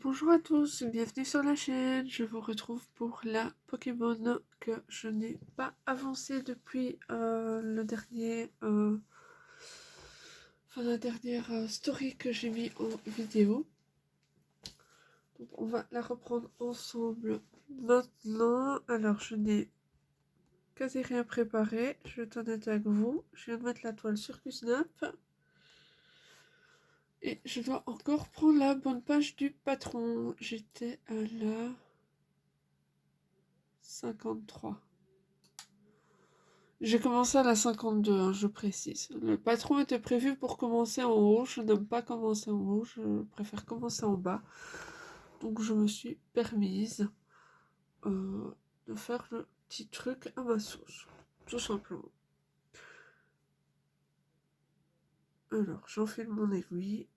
Bonjour à tous, bienvenue sur la chaîne. Je vous retrouve pour la Pokémon que je n'ai pas avancé depuis la dernière story que j'ai mis en vidéo. Donc on va la reprendre ensemble maintenant. Alors je n'ai quasi rien préparé, je vais être honnête avec vous. Je viens de mettre la toile sur QSnap. Et je dois encore prendre la bonne page du patron. J'étais à la 53. J'ai commencé à la 52, hein, je précise. Le patron était prévu pour commencer en haut. Je n'aime pas commencer en haut, je préfère commencer en bas. Donc je me suis permise de faire le petit truc à ma sauce. Tout simplement. Alors, j'enfile mon aiguille.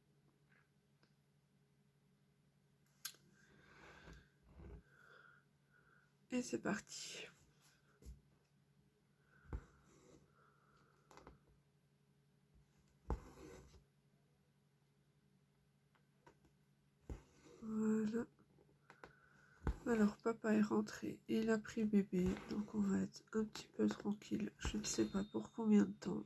Et c'est parti. Voilà. Alors, papa est rentré. Il a pris bébé. Donc, on va être un petit peu tranquille. Je ne sais pas pour combien de temps.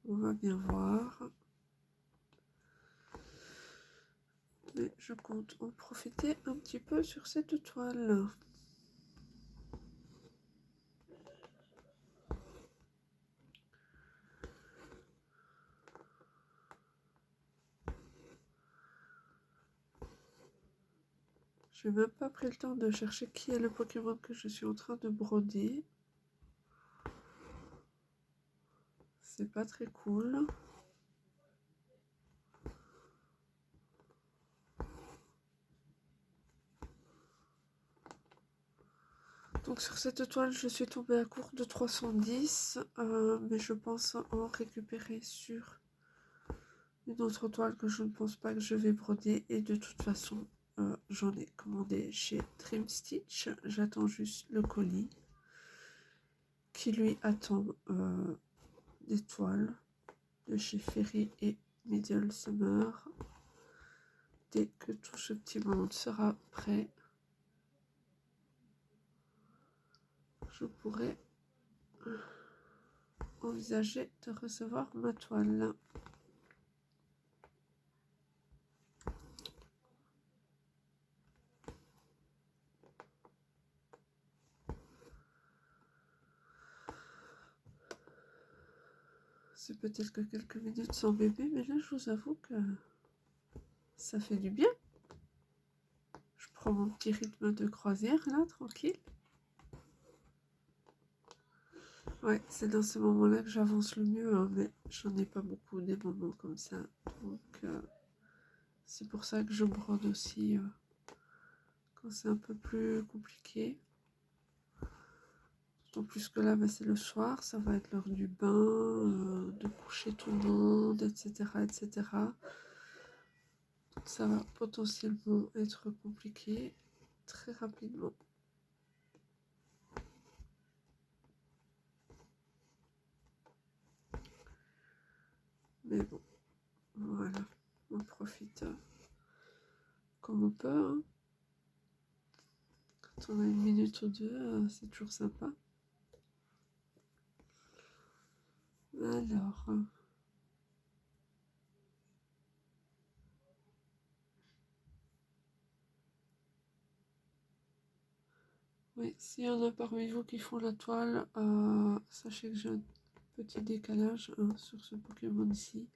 On va bien voir. Mais je compte en profiter un petit peu sur cette toile. Je n'ai même pas pris le temps de chercher qui est le Pokémon que je suis en train de broder. C'est pas très cool. Donc sur cette toile, je suis tombée à court de 310. Mais je pense en récupérer sur une autre toile que je ne pense pas que je vais broder. Et de toute façon, j'en ai commandé chez Trim Stitch. J'attends juste le colis qui lui attend des toiles de chez Ferry et Middle Summer. Dès que tout ce petit monde sera prêt, je pourrais envisager de recevoir ma toile. C'est peut-être que quelques minutes sans bébé, mais là je vous avoue que ça fait du bien. Je prends mon petit rythme de croisière là, tranquille. Ouais, c'est dans ces moments-là que j'avance le mieux, hein, mais j'en ai pas beaucoup des moments comme ça. Donc c'est pour ça que je brode aussi quand c'est un peu plus compliqué. D'autant plus que là, c'est le soir, ça va être l'heure du bain, de coucher tout le monde, etc., etc. Donc ça va potentiellement être compliqué très rapidement. Mais bon, voilà, on profite comme on peut. Hein. Quand on a une minute ou deux, c'est toujours sympa. Alors, oui, s'il y en a parmi vous qui font la toile, sachez que j'ai un petit décalage sur ce Pokémon-ci.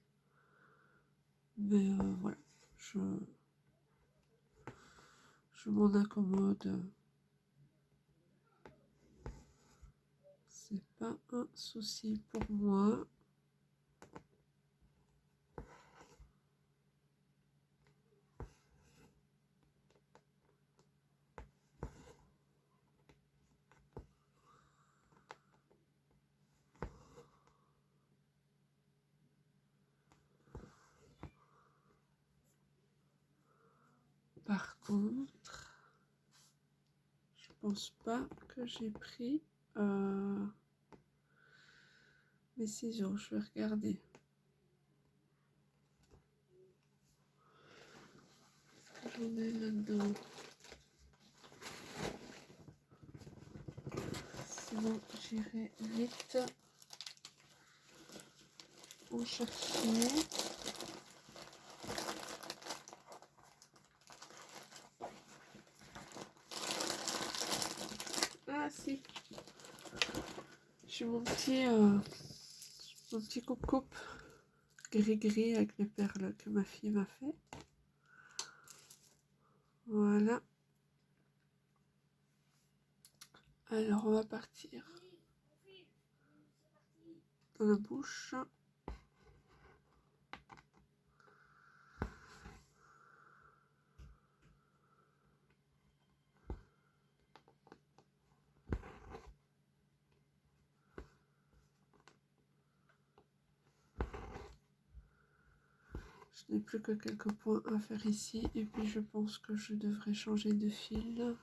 Mais voilà, je m'en accommode. C'est pas un souci pour moi. Par contre, je pense pas que j'ai pris mes ciseaux. Je vais regarder. On est là-dedans. Sinon, j'irai vite en chercher. Ah si, j'ai mon petit coupe-coupe gris-gris avec les perles que ma fille m'a fait. Voilà. Alors, on va partir dans la bouche. Je n'ai plus que quelques points à faire ici et puis je pense que je devrais changer de fil.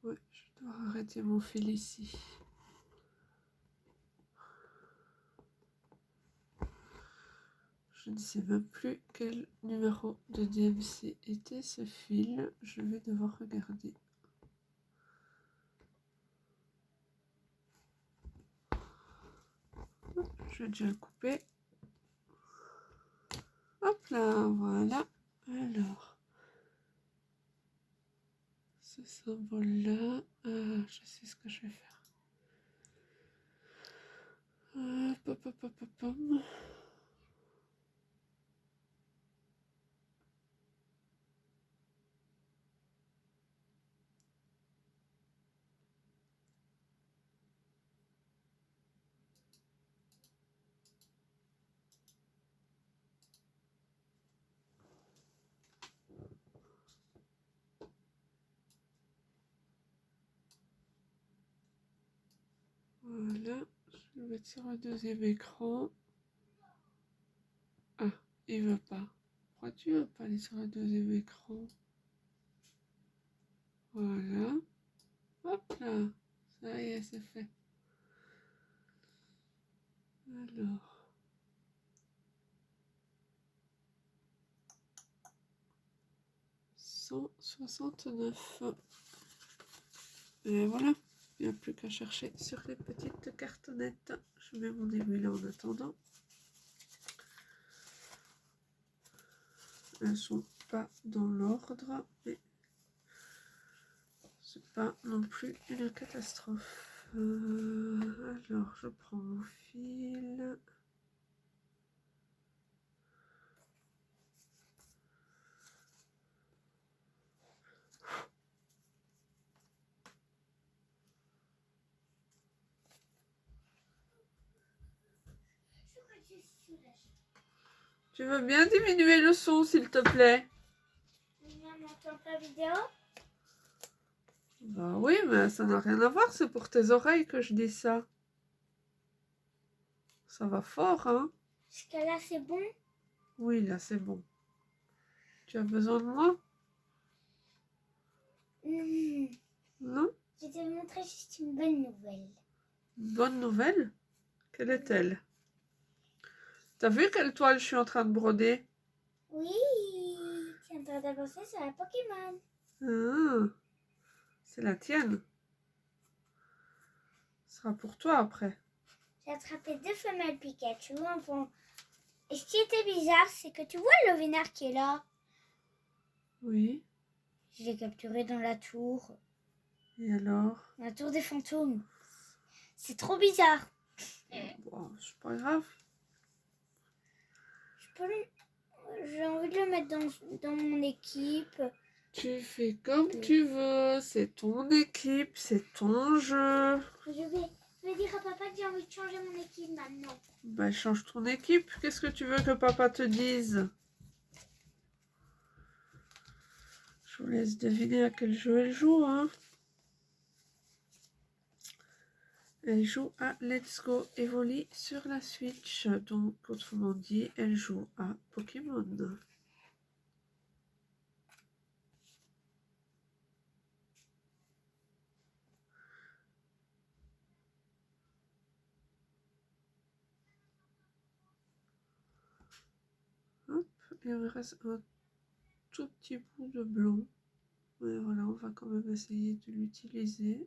Ouais, je dois arrêter mon fil ici. Je ne sais même plus quel numéro de DMC était ce fil. Je vais devoir regarder. Je vais déjà le couper. Hop là, voilà. Alors, ce symbole-là, je sais ce que je vais faire. Pop, pop, pop, pop, pop. Voilà, je vais le mettre sur le deuxième écran. Ah, il veut pas. Pourquoi tu veux pas aller sur le deuxième écran? Voilà. Hop là. Ça y est, c'est fait. Alors. 169. Et voilà. Il n'y a plus qu'à chercher sur les petites cartonnettes. Je mets mon début là en attendant. Elles sont pas dans l'ordre, mais c'est pas non plus une catastrophe. Alors, je prends mon fil. Tu veux bien diminuer le son, s'il te plaît? On n'entend pas vidéo? Bah oui, mais ça n'a rien à voir, c'est pour tes oreilles que je dis ça. Ça va fort, hein? Jusqu'à là, c'est bon? Oui, là, c'est bon. Tu as besoin de moi? Non? Je vais te montrer juste une bonne nouvelle. Une bonne nouvelle? Quelle est-elle? T'as vu quelle toile je suis en train de broder? Oui, tu es en train d'avancer sur la Pokémon. Ah, c'est la tienne. Ce sera pour toi après. J'ai attrapé 2 femelles Pikachu. Enfin, et ce qui était bizarre, c'est que tu vois le vénard qui est là. Oui. Je l'ai capturé dans la tour. Et alors? La tour des fantômes. C'est trop bizarre. Bon, c'est pas grave. J'ai envie de le mettre dans mon équipe. Tu fais comme tu veux. C'est ton équipe, c'est ton jeu. Je vais dire à papa que j'ai envie de changer mon équipe maintenant. Bah, change ton équipe. Qu'est-ce que tu veux que papa te dise? Je vous laisse deviner à quel jeu elle joue, hein. Elle joue à Let's Go Evoli sur la Switch. Donc, autrement dit, elle joue à Pokémon. Hop, il me reste un tout petit bout de blanc. Mais voilà, on va quand même essayer de l'utiliser.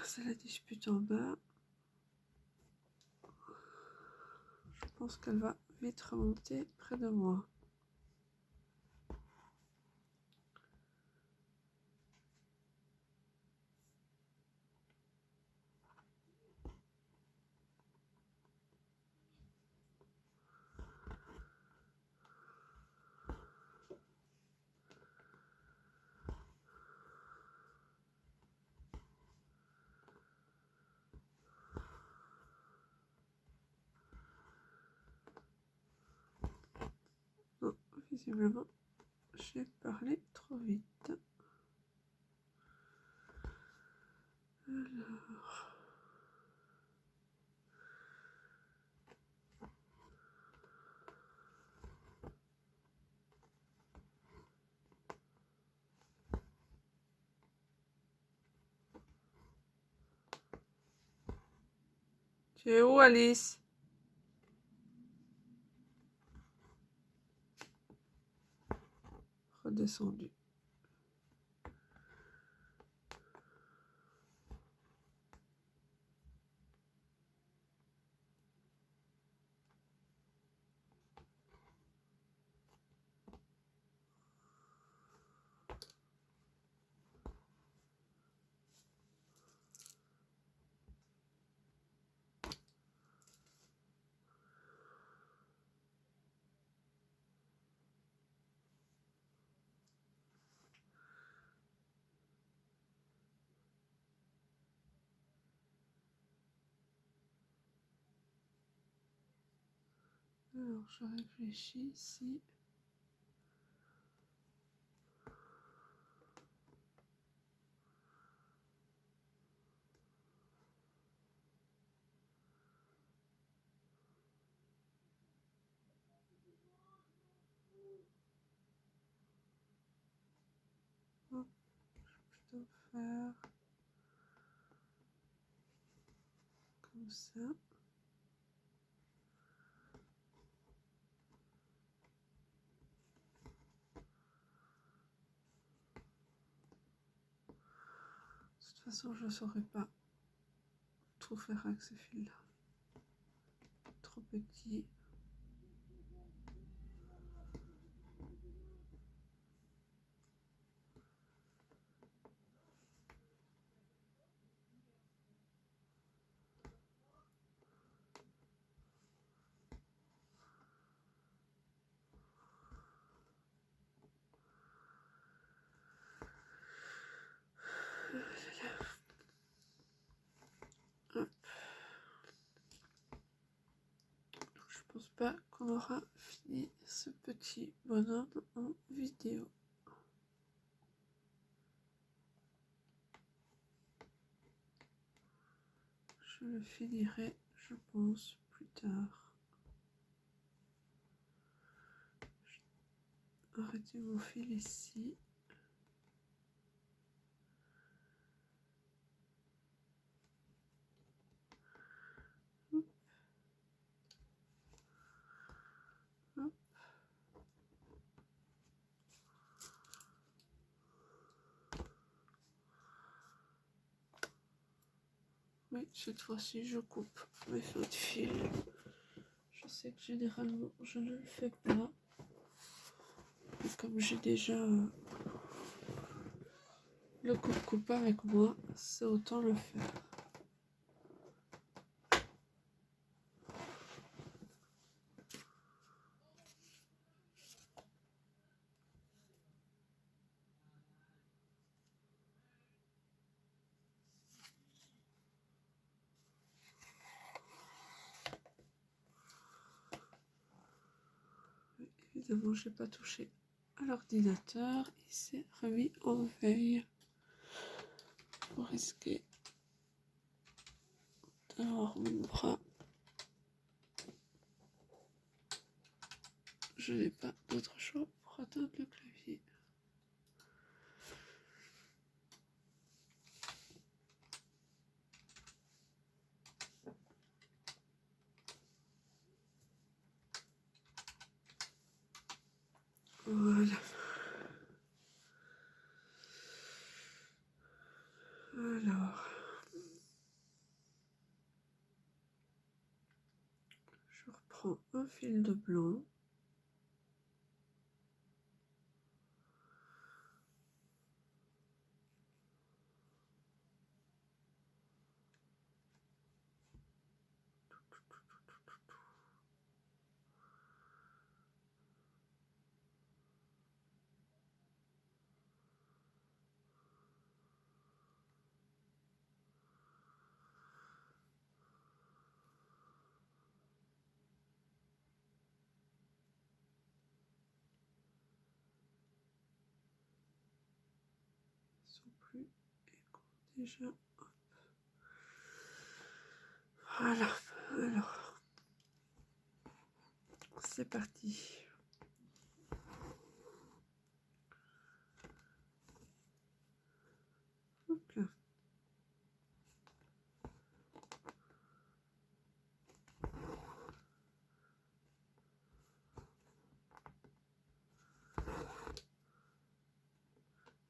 C'est la dispute en bas. Je pense qu'elle va vite remonter près de moi. Non, visiblement, j'ai parlé trop vite. Alors... Tu es où, Alice? Redescendu. Alors, je réfléchis ici. Hop, je vais plutôt faire comme ça. De toute façon, je ne saurais pas tout faire avec ces fils-là. Trop petit. Hop. Je pense pas qu'on aura fini ce petit bonhomme en vidéo. Je le finirai, je pense, plus tard. Arrêtez mon fil ici. Hop. Hop. Oui, cette fois-ci, je coupe mes fins de fil. Je sais que généralement, je ne le fais pas. Et comme j'ai déjà le coupe-coupe avec moi, c'est autant le faire. évidemment, j'ai pas touché à l'ordinateur. Il s'est remis en veille pour risquer d'avoir mon bras. Je n'ai pas d'autre choix pour atteindre le clavier. Voilà. Alors, je reprends un fil de blanc. Ils sont plus égaux déjà. Voilà, alors, c'est parti. Hop là.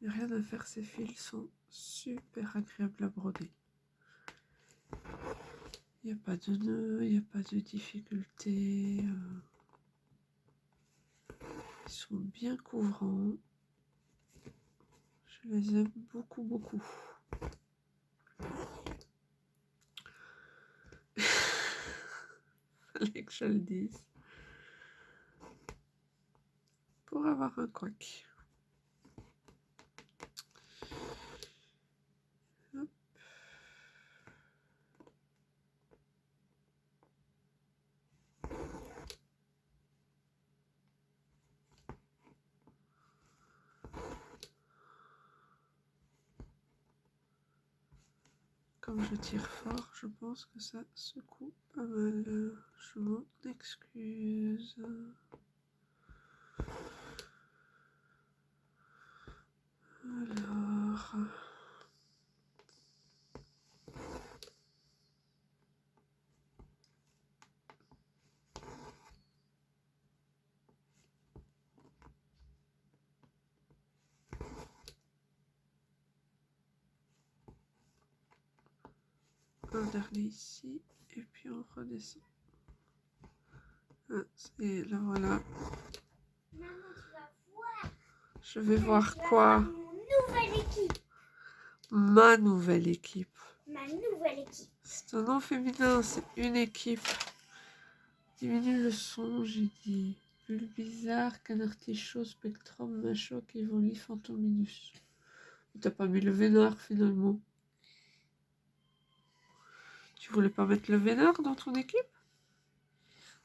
Il n'y a rien à faire, ces fils sont super agréables à broder. Il n'y a pas de nœuds, il n'y a pas de difficulté. Ils sont bien couvrants. Je les aime beaucoup, beaucoup. Fallait que je le dise. Pour avoir un couac. Hop. Comme je tire fort, je pense que ça secoue pas mal. Je m'en excuse. Alors... un dernier ici, et puis on redescend. Ah, et là voilà. Maman, tu vas voir. Je vais voir Tu vas quoi? voir mon nouvelle équipe. Ma nouvelle équipe. Ma nouvelle équipe. C'est un nom féminin, c'est une équipe. Diminue le son, j'ai dit. Bulle bizarre, canartichaud, spectrum, machoc, évoli, fantominus. T'as pas mis le vénard finalement. Tu voulais pas mettre le vénard dans ton équipe?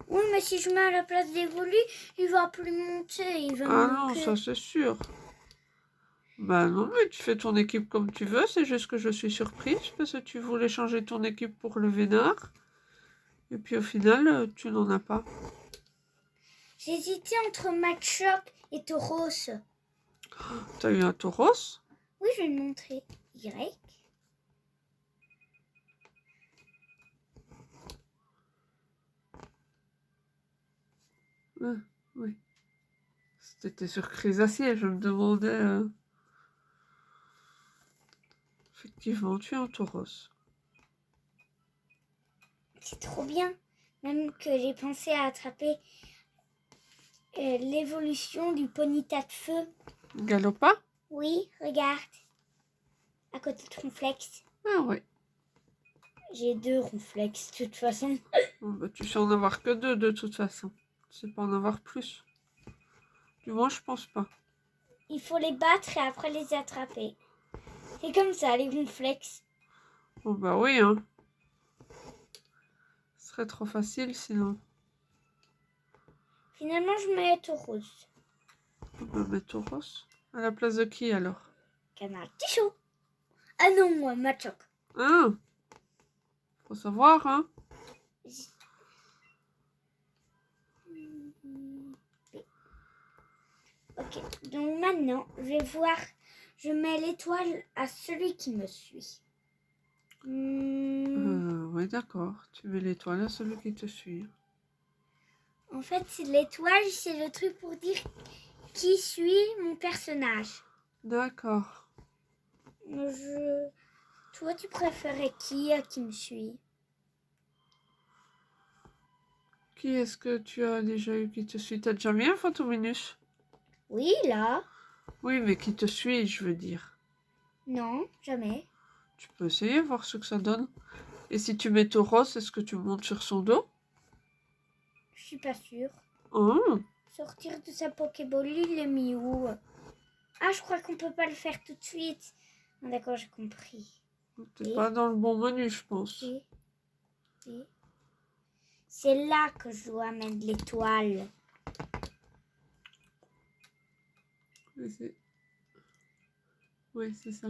Oui, mais si je mets à la place d'Evolu, il va plus monter. Il va Ah me non, manquer. ça c'est sûr. Bah non, mais tu fais ton équipe comme tu veux, c'est juste que je suis surprise parce que tu voulais changer ton équipe pour le vénard. Et puis au final, tu n'en as pas. J'hésitais entre Machoc et Tauros. T'as eu un tauros? Oui, je vais le montrer. Y. Ah, oui. C'était sur Chrysacier, je me demandais... Effectivement, tu es un tauros. C'est trop bien. Même que j'ai pensé à attraper l'évolution du ponyta de feu. Galopa? Oui, regarde. À côté de Ronflex. Ah ouais. J'ai 2 Ronflex de toute façon. Bon, bah, tu sais en avoir que 2 de toute façon. Tu sais pas en avoir plus. Du moins, je pense pas. Il faut les battre et après les attraper. C'est comme ça, les Ronflex. Bon bah oui, hein. Ce serait trop facile sinon. Finalement, je mets Tauros. On va mettre Tauros. À la place de qui alors? Canal Tichot. Ah non, moi, Machoc. Ah, faut savoir, hein. Ok, donc maintenant, je vais voir. Je mets l'étoile à celui qui me suit. Oui, d'accord. Tu mets l'étoile à celui qui te suit. En fait, c'est l'étoile, c'est le truc pour dire qui suit mon personnage. D'accord. Toi, tu préférais qui me suit? Qui est-ce que tu as déjà eu qui te suit? T'as déjà mis un Phantominus? Oui, là. Oui, mais qui te suit, je veux dire. Non, jamais. Tu peux essayer, voir ce que ça donne. Et si tu mets Tauros, est-ce que tu montes sur son dos? Je suis pas sûre. Oh, Sortir de sa Pokéball, il est mis où? Ah, je crois qu'on peut pas le faire tout de suite. Ah, d'accord, j'ai compris. t'es pas dans le bon menu, je pense. Et c'est là que je dois mettre l'étoile. Oui, c'est ça.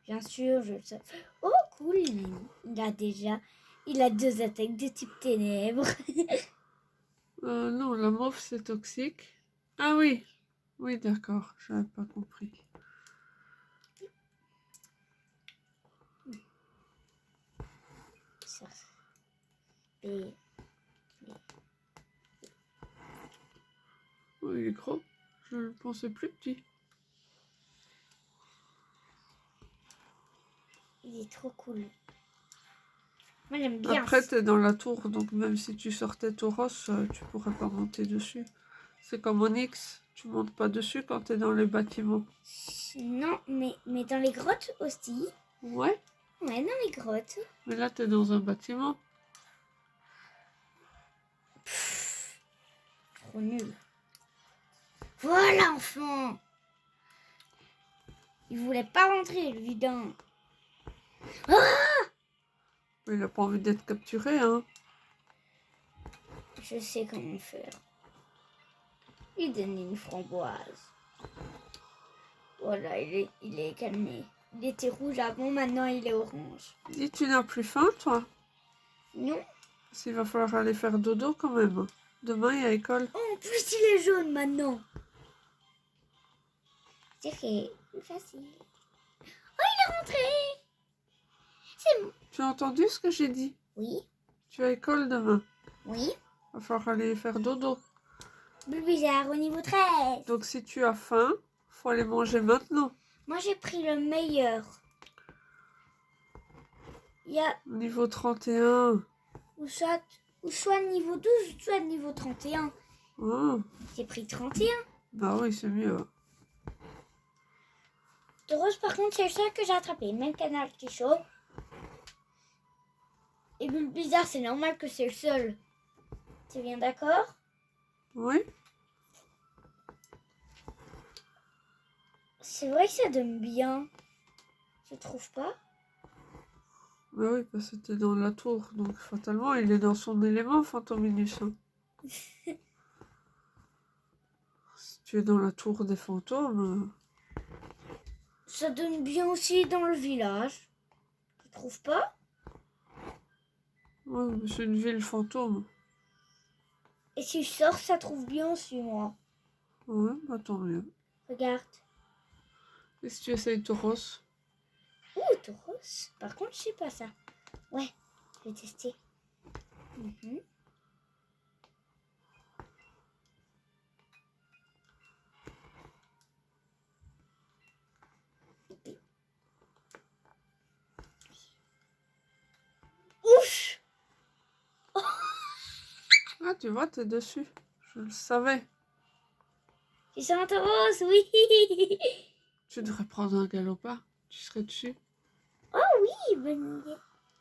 Bien sûr, je le sais. Oh, cool. Il a 2 attaques de type ténèbres. Non, la mauve, c'est toxique. Ah oui. Oui, d'accord. J'avais pas compris. Ça. Et Oh, il est gros. Je le pensais plus petit. il est trop cool. Moi, j'aime bien. Après, t'es dans la tour, donc même si tu sortais Tauros, tu pourrais pas monter dessus. C'est comme Onyx, tu montes pas dessus quand t'es dans les bâtiments. Non, mais dans les grottes aussi. Ouais, Ouais, dans les grottes. mais là, t'es dans un bâtiment. Trop nul. Voilà, enfant. Il voulait pas rentrer, le vidin. Mais il a pas envie d'être capturé, hein. Je sais comment faire. Il donne une framboise. Voilà, il est calmé. Il était rouge avant, maintenant il est orange. Dis, tu n'as plus faim, toi? Non. Parce qu'il va falloir aller faire dodo quand même. Demain, il y a école. Oh, en plus il est jaune maintenant. C'est plus facile. Oh, il est rentré. C'est bon. Tu as entendu ce que j'ai dit? Oui. Tu as école demain. Oui. Il va falloir aller faire dodo. Bulbizarre au niveau 13. Donc si tu as faim, faut aller manger maintenant. Moi j'ai pris le meilleur. Il y a Niveau 31. ou soit niveau 12 ou soit niveau 31. Oh, J'ai pris 31. bah oui, c'est mieux. De rose par contre c'est le seul que j'ai attrapé. Même canal qui est chaud. Et Bulbizarre c'est normal que c'est le seul. Tu bien d'accord? Oui. C'est vrai que ça donne bien. Tu trouves pas? Bah oui, parce que t'es dans la tour, donc fatalement, il est dans son élément, Fantominus. Hein. Si tu es dans la tour des fantômes... Ça donne bien aussi dans le village. Tu trouves pas? Ouais, mais c'est une ville fantôme. Et si je sors, ça trouve bien aussi moi. Ouais, bah tant mieux. Regarde. Et si tu essayes Tauros? Ouh, Tauros. Par contre, je sais pas ça. Ouais, je vais tester. Ouf! Ah, tu vois, t'es dessus. Je le savais. Je suis un Tauros, oui! Tu devrais prendre un galopin. Tu serais dessus. Oui, bonne idée.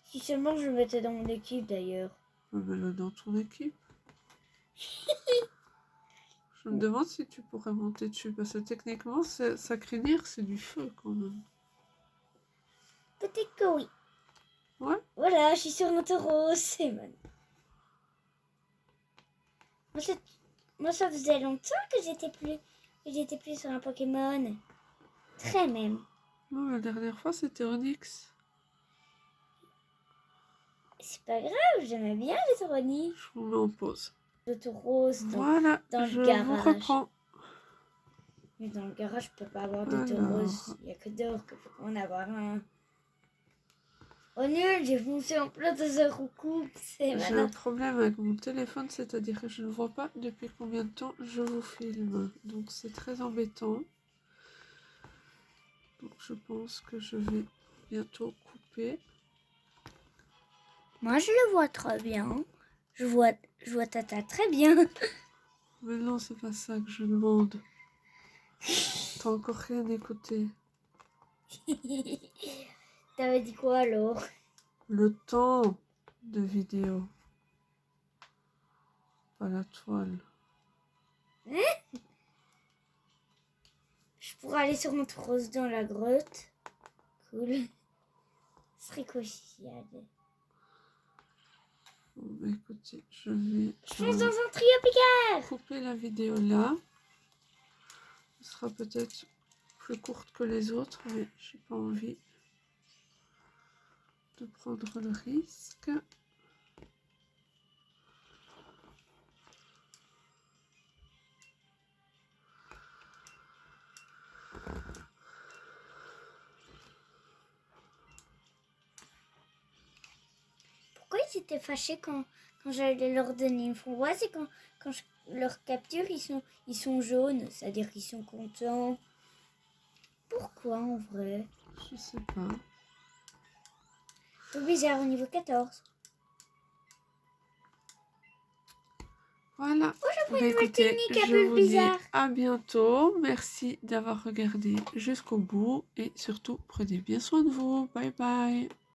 Si seulement je le mettais dans mon équipe d'ailleurs. Mets-le dans ton équipe. Je me demande si tu pourrais monter dessus, parce que techniquement, sa crinière, c'est du feu quand même. Peut-être Peut-être que oui. Ouais. Voilà, je suis sur un taureau, c'est bon. Moi, ça faisait longtemps que j'étais plus sur un Pokémon. Très même. Non, la dernière fois, c'était Onyx. C'est pas grave, j'aimais bien les Oroni. Je vous mets en pause. Le taureau, dans Voilà, le je vous garage. reprends. Mais dans le garage, je peux pas avoir de Alors. taureau. Il n'y a que d'or que je peux en avoir un. Oh nul, j'ai foncé en plein dans un roucoupe. C'est J'ai malin. un problème avec mon téléphone, c'est-à-dire que je ne vois pas depuis combien de temps je vous filme. Donc c'est très embêtant. Donc je pense que je vais bientôt couper. Moi, je le vois très bien. Je vois Tata très bien. Mais non, c'est pas ça que je demande. T'as encore rien écouté. T'avais dit quoi alors? Le temps de vidéo. Pas la toile. Je pourrais aller sur mon rose dans la grotte. Cool. Ce serait quoi si j'y allais? Bon, bah, écoutez, je vais Je fonce dans un trio Picard. couper la vidéo là. Ce sera peut-être plus courte que les autres, mais j'ai pas envie de prendre le risque. Pourquoi ils étaient fâchés quand j'allais leur donner une framboise et quand je leur capture, ils sont jaunes, c'est-à-dire qu'ils sont contents. Pourquoi en vrai? Je sais pas. C'est bizarre au niveau 14. Voilà. Oh, j'ai Bah, pris une nouvelle écoutez, technique un je peu vous dis bizarre. à bientôt. Merci d'avoir regardé jusqu'au bout et surtout prenez bien soin de vous. Bye bye.